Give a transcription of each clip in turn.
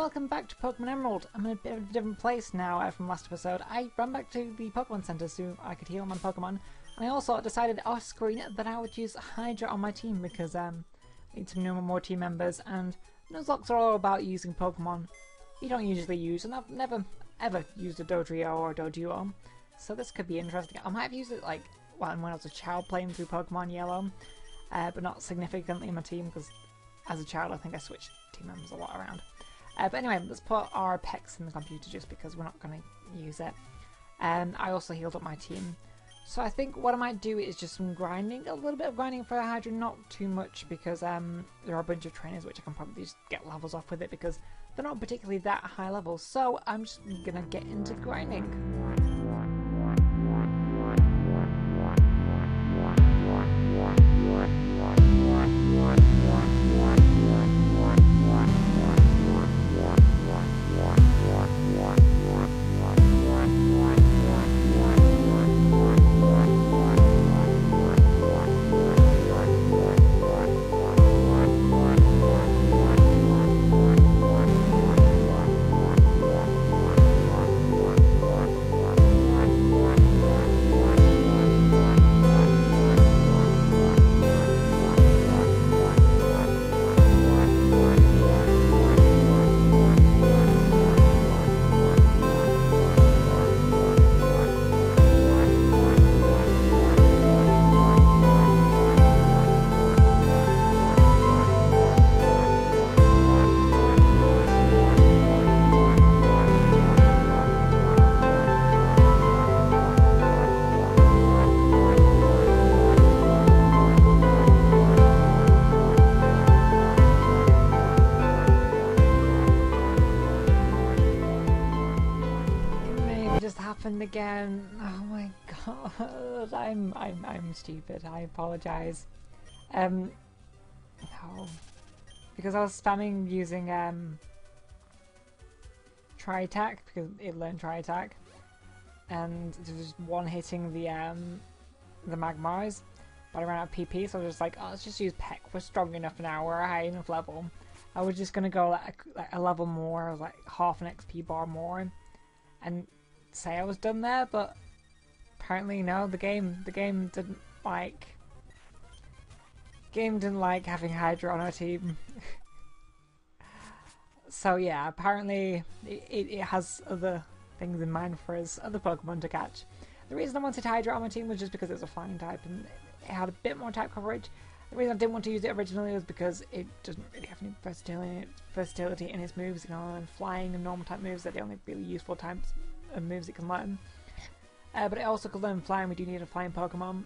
welcome back to Pokemon Emerald. I'm in a bit of a different place now from last episode. I ran back to the Pokemon Center so I could heal my Pokemon. And I also decided off screen that I would use Hydra on my team because I need some more team members, and Nuzlocks are all about using Pokemon you don't usually use, and I've never ever used a Dodrio or a Doduo. So this could be interesting. I might have used it when I was a child playing through Pokemon Yellow, but not significantly in my team because as a child I think I switched team members a lot around. But anyway, let's put our pecs in the computer just because we're not going to use it. I also healed up my team. So I think what I might do is just some grinding, a little bit of grinding for Hydra, not too much because there are a bunch of trainers which I can probably just get levels off with it because they're not particularly that high levels. So I'm just going to get into grinding. Again. Oh my god, I'm stupid. I apologize. No, because I was spamming using Tri-Attack because it learned Tri-Attack, and it was one hitting the Magmars, but I ran out of PP, so I was just like, oh, let's just use Peck. We're strong enough now. We're a high enough level. I was just gonna go like a level more, like half an XP bar more, and say I was done there, but apparently no. The game didn't like having Hydra on our team. So yeah, apparently it has other things in mind for us, other Pokemon to catch. The reason I wanted Hydra on my team was just because it was a flying type and it had a bit more type coverage. The reason I didn't want to use it originally was because it doesn't really have any versatility in its moves. You know, and flying and normal type moves are the only really useful types of moves it can learn. But it also could learn flying. We do need a flying Pokemon.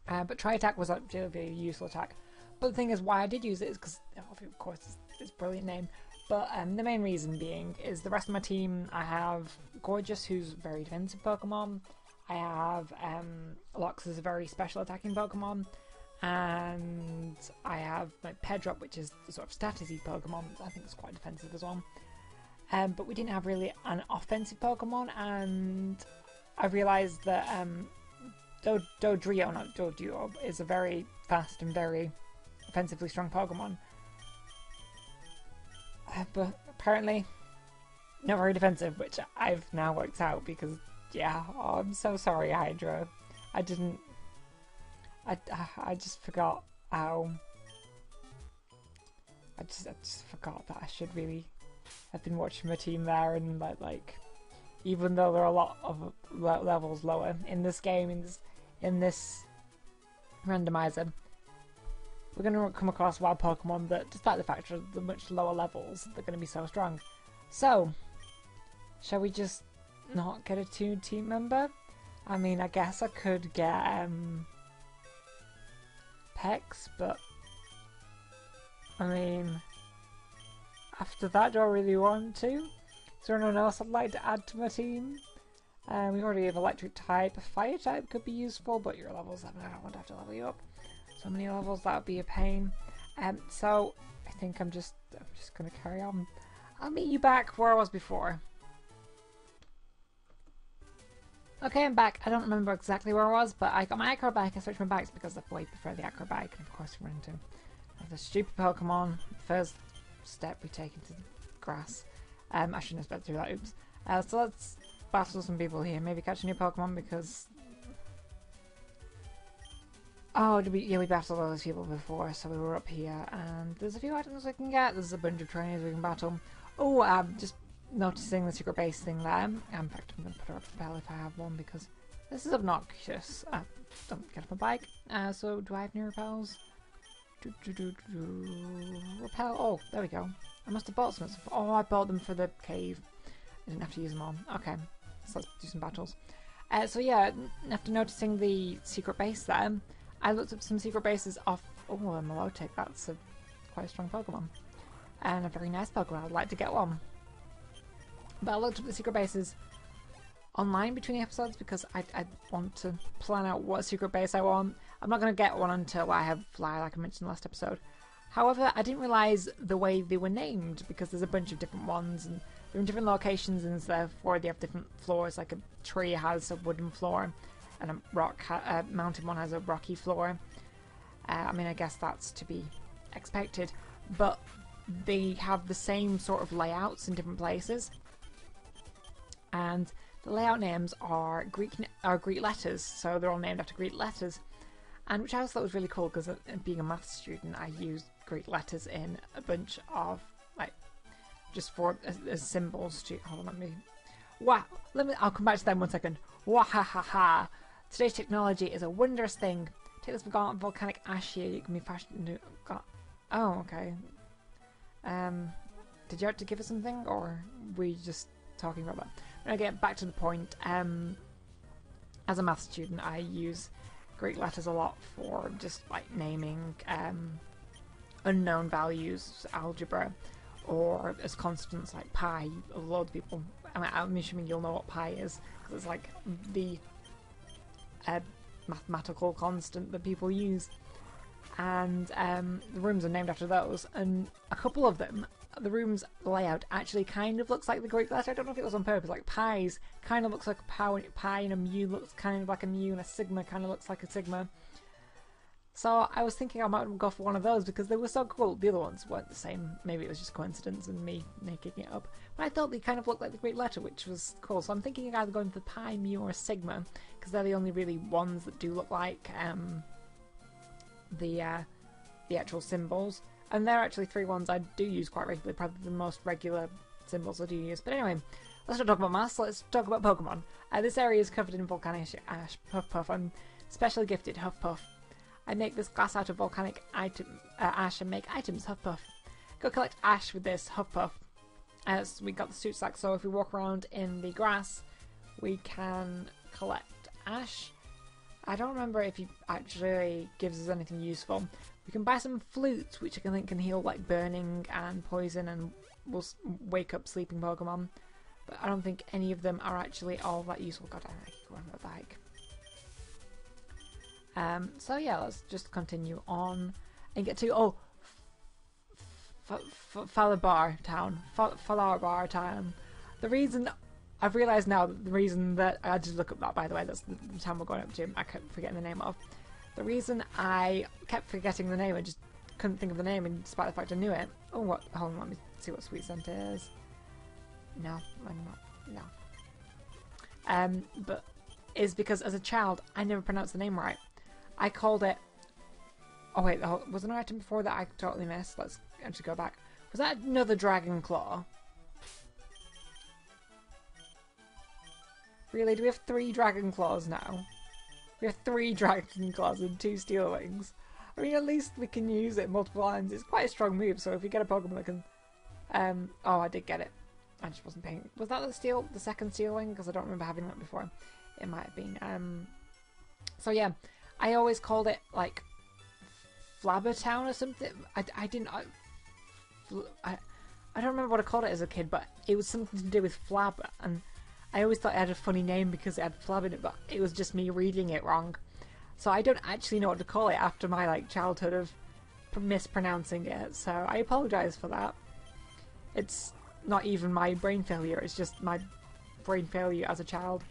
But Tri-Attack was actually a very useful attack. But the thing is, why I did use it is because, of course, it's a brilliant name. But the main reason being is the rest of my team. I have Gorgeous, who's a very defensive Pokemon. I have Lox, is a very special attacking Pokemon. And I have like Pedrop, which is the sort of statusy Pokemon. I think it's quite defensive as well. But we didn't have really an offensive Pokemon, and I realised that Dodrio, not Doduo, is a very fast and very offensively strong Pokemon. But apparently not very defensive, which I've now worked out because, yeah, I'm so sorry, Hydra. I just forgot how... I just forgot that I should really... I've been watching my team there, and like even though there are a lot of levels lower in this game, in this randomizer, we're going to come across wild Pokemon that, despite the fact of the much lower levels, they're going to be so strong. So, shall we just not get a 2 team member? I mean, I guess I could get Pex, but I mean, after that, do I really want to? Is there anyone else I'd like to add to my team? We already have electric type. Fire type could be useful, but you're level 7. I don't want to have to level you up. So many levels, that would be a pain. So I think I'm just going to carry on. I'll meet you back where I was before. Okay, I'm back. I don't remember exactly where I was, but I got my acrobatic. I switched my bikes because I way prefer the acrobatic, and of course we run into the stupid Pokemon. First step we take into the grass. I shouldn't have sped through that, oops. So let's battle some people here, maybe catch a new Pokemon because... Oh, yeah, we battled all those people before, so we were up here, and there's a few items we can get, there's a bunch of trainers we can battle. Oh, just noticing the secret base thing there. In fact, I'm going to put her up the bell if I have one, because this is obnoxious. Don't get off my bike. So, do I have any repels? Repel, oh, there we go. I must have bought some. Oh, I bought them for the cave. I didn't have to use them all. Okay, so let's do some battles. So yeah, after noticing the secret base there, I looked up some secret bases off... Oh, a Milotic, that's quite a strong Pokemon. And a very nice Pokemon, I'd like to get one. But I looked up the secret bases online between the episodes because I want to plan out what secret base I want. I'm not going to get one until I have Fly, like I mentioned last episode. However, I didn't realise the way they were named because there's a bunch of different ones and they're in different locations and therefore they have different floors. Like a tree has a wooden floor and a rock mountain one has a rocky floor. I mean, I guess that's to be expected, but they have the same sort of layouts in different places, and the layout names are Greek letters, so they're all named after Greek letters, and which I always thought was really cool because being a maths student, I used Greek letters in a bunch of like just for as symbols. Hold on, I'll come back to them 1 second. Wahahaha! Today's technology is a wondrous thing. Take this volcanic ash here. You can be fashioned into. Oh, okay. Did you have to give us something, or were you just talking about that? Okay, back to the point. As a math student, I use Greek letters a lot for just like naming unknown values, algebra, or as constants like pi. A lot of people. I'm assuming you'll know what pi is because it's like the mathematical constant that people use. And the rooms are named after those, and a couple of them, the room's layout actually kind of looks like the Greek letter. I don't know if it was on purpose, like pi's kind of looks like a pi, and a mu looks kind of like a mu, and a sigma kind of looks like a sigma. So I was thinking I might go for one of those because they were so cool. The other ones weren't the same. Maybe it was just coincidence and me making it up. But I thought they kind of looked like the Greek letter, which was cool. So I'm thinking of either going for pi, mu, or sigma because they're the only really ones that do look like the actual symbols. And they're actually 3 ones I do use quite regularly, probably the most regular symbols I do use. But anyway, let's not talk about maths, let's talk about Pokemon. This area is covered in volcanic ash. Huff Puff. I'm specially gifted Huff Puff. I make this glass out of volcanic ash and make items, Huff Puff. Go collect ash with this, Huff Puff. As we got the suit sack, so if we walk around in the grass, we can collect ash. I don't remember if he actually gives us anything useful. We can buy some flutes, which I think can heal like burning and poison and will wake up sleeping Pokemon. But I don't think any of them are actually all that useful. God, I keep going on the bike. So yeah, let's just continue on and get to Falabar Town. The reason I've realised now that the reason that I just look up that, by the way, that's the town we're going up to. I kept forgetting the name of. The reason I kept forgetting the name, I just couldn't think of the name, and despite the fact I knew it. Oh, what? Hold on, let me see what Sweet Scent is. No, I'm not. No. But is because as a child I never pronounced the name right. I called it. Oh wait, was there an item before that I totally missed? Let's actually go back. Was that another Dragon Claw? Really? Do we have 3 Dragon Claws now? We have 3 Dragon Claws and 2 Steel Wings. I mean, at least we can use it multiple times. It's quite a strong move, so if you get a Pokemon that can... oh, I did get it. I just wasn't paying... Was that the second Steel Wing? Because I don't remember having that before. It might have been. So yeah, I always called it, like, Flabber Town or something. I don't remember what I called it as a kid, but it was something to do with Flabber, and I always thought it had a funny name because it had flab in it, but it was just me reading it wrong. So I don't actually know what to call it after my like childhood of mispronouncing it, so I apologise for that. It's not even my brain failure, it's just my brain failure as a child.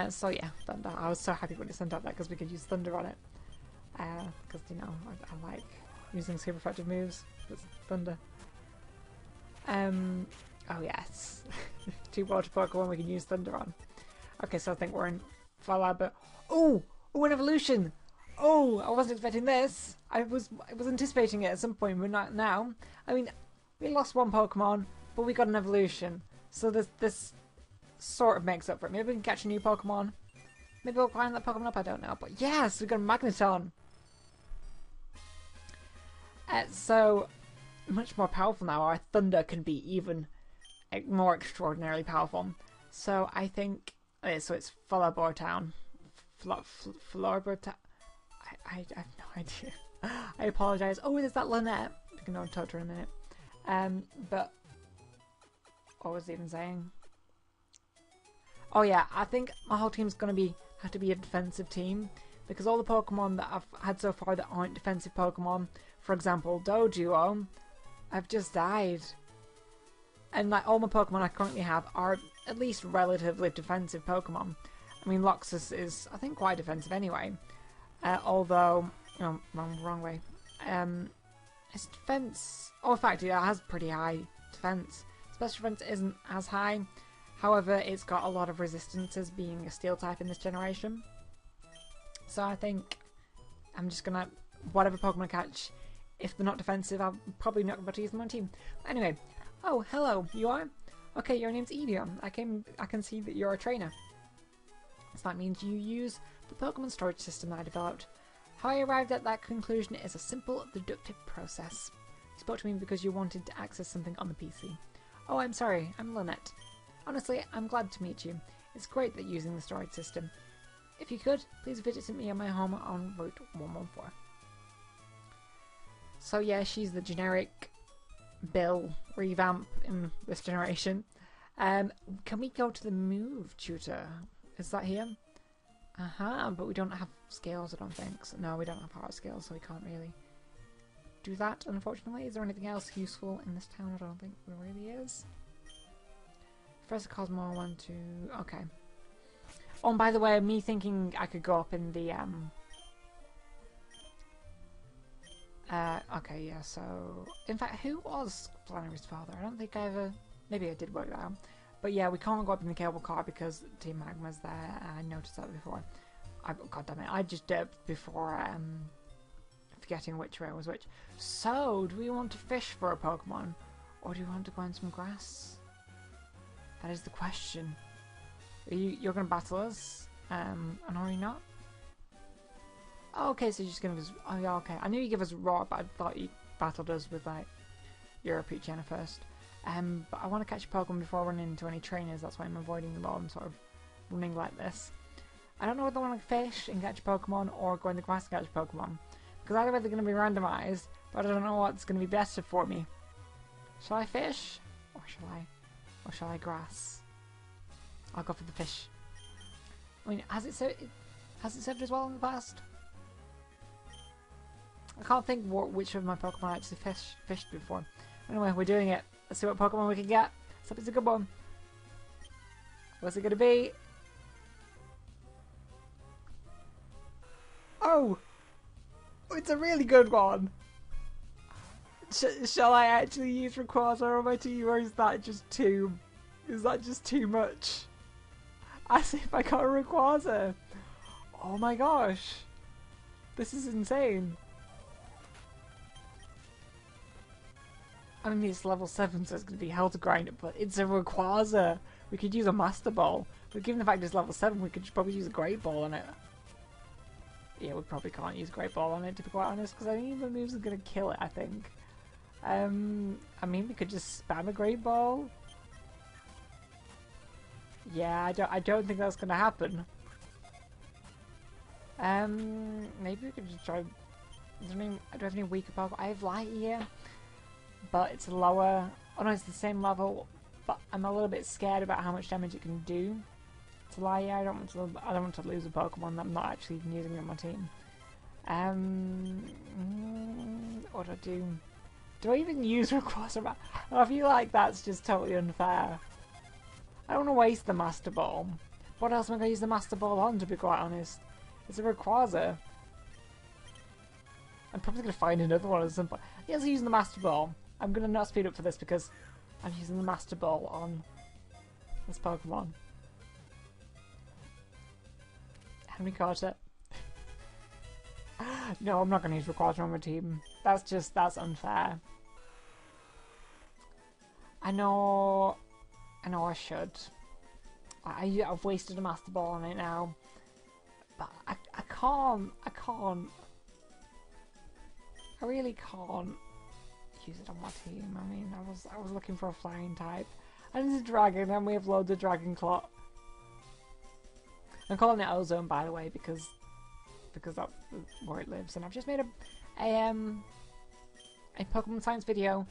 So yeah, Thunder. I was so happy when it sent out that because we could use Thunder on it. Because, you know, I like using super effective moves with Thunder. Oh yes. 2 water Pokemon we can use Thunder on. Okay, so I think we're in Falaba. Oh! Oh, an evolution! Oh, I wasn't expecting this. I was anticipating it at some point, but not now. I mean, we lost 1 Pokemon, but we got an evolution. So this sort of makes up for it. Maybe we can catch a new Pokemon. Maybe we'll climb that Pokemon up, I don't know. But yes, we got a Magneton! So, much more powerful now. Our Thunder can be even more extraordinarily powerful. So I think... Okay, so it's Falabor Town. Falabor Town. I have no idea. I apologise. Oh, there's that Lynette. We can talk to her in a minute. But what was I even saying? Oh yeah, I think my whole team's gonna have to be a defensive team because all the Pokemon that I've had so far that aren't defensive Pokemon, for example, Doduo, have just died. And like all my Pokemon I currently have are at least relatively defensive Pokemon. I mean, Loxus is I think quite defensive anyway. Although, no, wrong way. Its defense, in fact, it has pretty high defense. Special defense isn't as high. However, it's got a lot of resistances being a steel type in this generation. So I think I'm just gonna, whatever Pokemon I catch, if they're not defensive, I'm probably not going to use them on team. Anyway, oh, hello, you are? Okay, your name's Evia. I can see that you're a trainer. So that means you use the Pokemon storage system that I developed. How I arrived at that conclusion is a simple, deductive process. You spoke to me because you wanted to access something on the PC. Oh, I'm sorry, I'm Lynette. Honestly, I'm glad to meet you. It's great that you're using the storage system. If you could, please visit me at my home on Route 114. So yeah, she's the generic Bill revamp in this generation. Can we go to the move tutor? Is that here? But we don't have scales, I don't think. So, no, we don't have power scales, so we can't really do that, unfortunately. Is there anything else useful in this town? I don't think there really is. First Cosmo 1, 2... Okay. Oh, and by the way, me thinking I could go up in the... okay, yeah, so... In fact, who was Flannery's father? I don't think I ever... Maybe I did work that out. But yeah, we can't go up in the cable car because Team Magma's there. I noticed that before. God damn it, I just did it before forgetting which way was which. So, do we want to fish for a Pokemon? Or do we want to go in some grass? That is the question. You're going to battle us? And are you not? Oh, okay, so you're just going to give us... Oh yeah, okay. I knew you give us Raw, but I thought you battled us with like Europeana first. But I want to catch a Pokemon before I run into any trainers. That's why I'm avoiding them all. I'm sort of running like this. I don't know whether I want to fish and catch a Pokemon or go in the grass and catch a Pokemon. Because either way they're going to be randomized, but I don't know what's going to be better for me. Shall I fish? Or shall I grass? I'll go for the fish. I mean, has it served as well in the past? I can't think which of my Pokemon actually fished before. Anyway, we're doing it. Let's see what Pokemon we can get. Let's hope it's a good one. What's it going to be? Oh! It's a really good one! Shall I actually use Rayquaza on my team, or is that just too much? As if I got a Rayquaza! Oh my gosh! This is insane! I mean, it's level 7, so it's going to be hell to grind it, but it's a Rayquaza! We could use a Master Ball, but given the fact it's level 7, we could probably use a Great Ball on it. Yeah, we probably can't use Great Ball on it, to be quite honest, because I think the moves are going to kill it, I think. I mean, we could just spam a Great Ball. Yeah, I don't think that's going to happen. Maybe we could just try... do I have any weaker Pokemon? I have Light here. But it's lower. Oh no, it's the same level. But I'm a little bit scared about how much damage it can do to Laia. I don't want to lose a Pokemon that I'm not actually using on my team. What do I do? Do I even use Rayquaza? I feel like that's just totally unfair. I don't want to waste the Master Ball. What else am I going to use the Master Ball on, to be quite honest? It's a Rayquaza. I'm probably going to find another one at some point. Yes, I'm using the Master Ball. I'm going to not speed up for this because I'm using the Master Ball on this Pokemon. Have we caught it? No, I'm not going to use Rayquaza on my team. That's unfair. I know I should. I've wasted a Master Ball on it now. But I can't. I really can't use it on my team. I mean, I was looking for a flying type. And it's a dragon, and we have loads of Dragon Claw. I'm calling it Ozone, by the way, because that's where it lives. And I've just made a Pokemon Science video.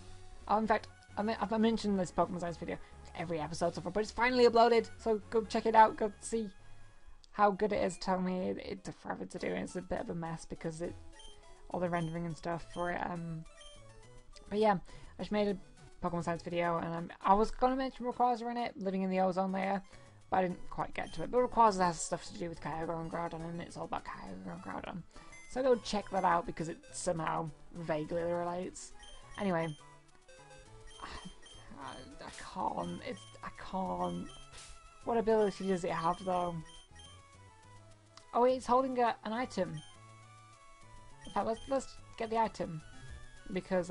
Oh, in fact, I've mentioned this Pokemon Science video every episode so far, but it's finally uploaded. So go check it out. Go see how good it is. Tell me it took forever to do. It's a bit of a mess because all the rendering and stuff for it. But yeah, I just made a Pokemon Science video, and I was gonna mention Rayquaza in it, living in the ozone layer, but I didn't quite get to it. But Rayquaza has stuff to do with Kyogre and Groudon, and it's all about Kyogre and Groudon. So go check that out because it somehow vaguely relates. Anyway, I can't. What ability does it have though? Oh wait, it's holding an item. In fact, let's get the item because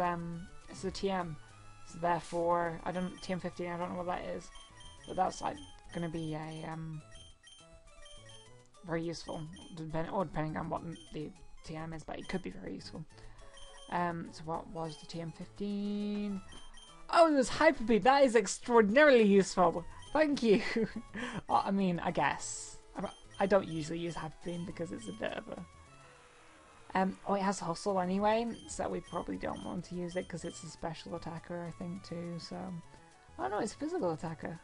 it's a TM. So therefore, TM15. I don't know what that is, but that's like going to be a very useful, depending on what the TM is, but it could be very useful. So what was the TM15? Oh, it was Hyper Beam. That is extraordinarily useful. Thank you. I mean, I guess I don't usually use Hyper Beam because it's a bit of a. Oh, it has Hustle anyway, so we probably don't want to use it because it's a special attacker, I think, too. So, oh no, it's a physical attacker.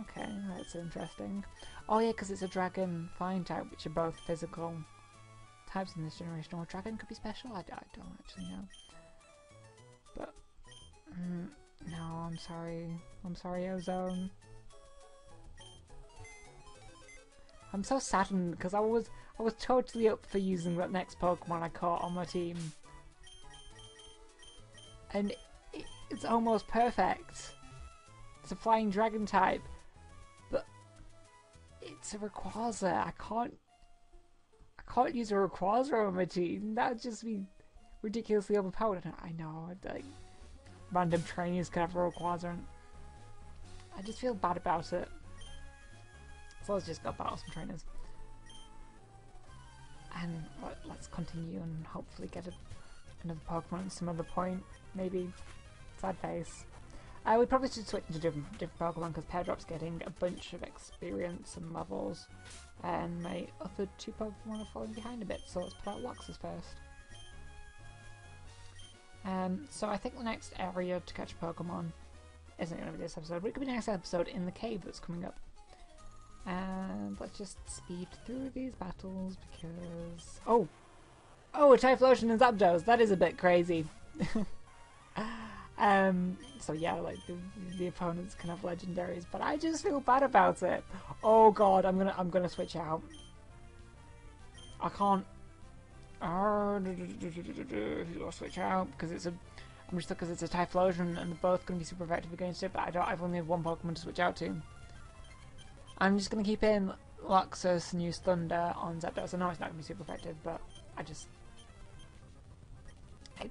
Okay, that's interesting. Oh yeah, because it's a Dragon Flying type, which are both physical types in this generation. Or Dragon could be special. I don't actually know. But no, I'm sorry. I'm sorry, Ozone. I'm so saddened because I was totally up for using that next Pokemon I caught on my team, and it's almost perfect. It's a flying dragon type, but it's a Rayquaza. I can't use a Rayquaza on my team. That'd just be ridiculously overpowered. I know, like random trainers could have a Rayquaza, and I just feel bad about it. So let's just go battle some trainers. And let's continue and hopefully get another Pokemon at some other point. Maybe. Sad face. We probably should switch to different Pokemon because Pairdrop's getting a bunch of experience and levels. And my other two Pokemon are falling behind a bit, so let's put out Luxus first. So I think the next area to catch a Pokemon isn't going to be this episode, but it could be the next episode in the cave that's coming up. And let's just speed through these battles because... Oh, a Typhlosion and Zapdos! That is a bit crazy. So yeah, like the opponents can have legendaries, but I just feel bad about it. Oh god, I'm gonna switch out. I can't. I'll switch out because it's a. I'm just because it's a Typhlosion and they're both gonna be super effective against it. But I've only have one Pokemon to switch out to. I'm just going to keep in Luxus and use Thunder on Zapdos. I know it's not going to be super effective, but it's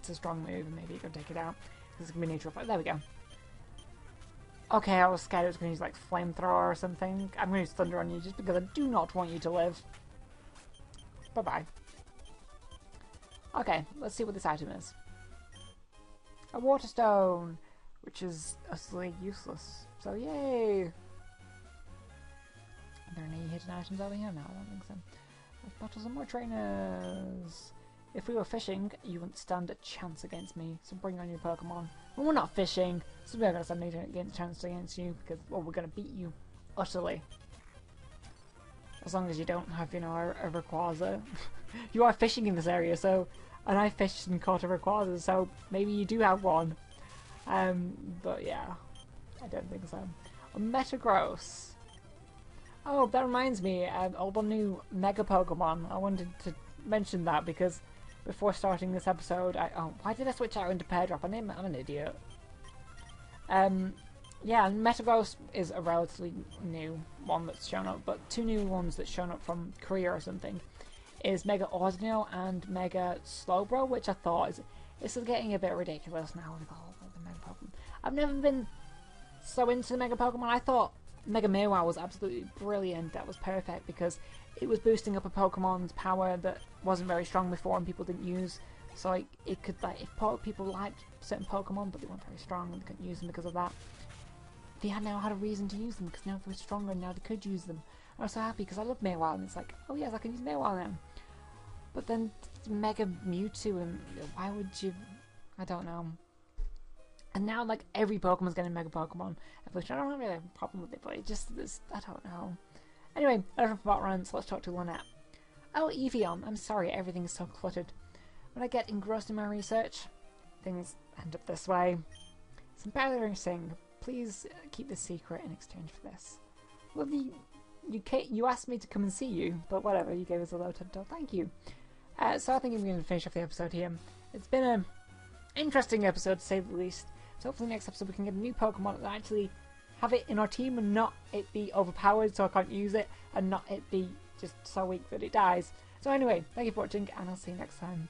a strong move and maybe you can take it out. Because it's going to be neutral fight. There we go. Okay, I was scared it was going to use like Flamethrower or something. I'm going to use Thunder on you just because I do not want you to live. Bye-bye. Okay, let's see what this item is. A Water Stone, which is utterly useless. So yay! Are there any hidden items over here? No, I don't think so. Let's battle some more trainers. If we were fishing, you wouldn't stand a chance against me, so bring on your Pokemon. When we're not fishing, so we're going to stand a chance against you, because, well, we're going to beat you utterly. As long as you don't have, you know, a Rayquaza. You are fishing in this area, so, and I fished and caught a Rayquaza, so maybe you do have one. But yeah, I don't think so. A Metagross. Oh, that reminds me, all the new Mega Pokemon. I wanted to mention that because before starting this episode, why did I switch out into Pairdrop? I'm an idiot. Yeah, Metagross is a relatively new one that's shown up, but two new ones that's shown up from Korea or something is Mega Ordinal and Mega Slowbro, which I thought this is getting a bit ridiculous now with all of the Mega Pokemon. I've never been so into the Mega Pokemon. I thought Mega Meowth was absolutely brilliant. That was perfect because it was boosting up a Pokemon's power that wasn't very strong before and people didn't use. So like, it could, like, if people liked certain Pokemon but they weren't very strong and they couldn't use them because of that, they now had a reason to use them because now they were stronger and now they could use them. I was so happy because I love Meowth and it's like, oh yes, I can use Meowth now. But then Mega Mewtwo, and why would you? I don't know. And now like every Pokemon's getting Mega Pokemon evolution. I don't really have a problem with it, but it just is, I don't know. Anyway, enough about rants. Let's talk to Lynette. Oh, Evian, I'm sorry, everything is so cluttered. When I get engrossed in my research, things end up this way. It's embarrassing. Please keep this secret in exchange for this. Well, you asked me to come and see you, but whatever, you gave us a low title. Thank you. So I think I'm going to finish off the episode here. It's been an interesting episode, to say the least. So hopefully next episode we can get a new Pokemon and actually have it in our team and not it be overpowered so I can't use it, and not it be just so weak that it dies. So anyway, thank you for watching and I'll see you next time.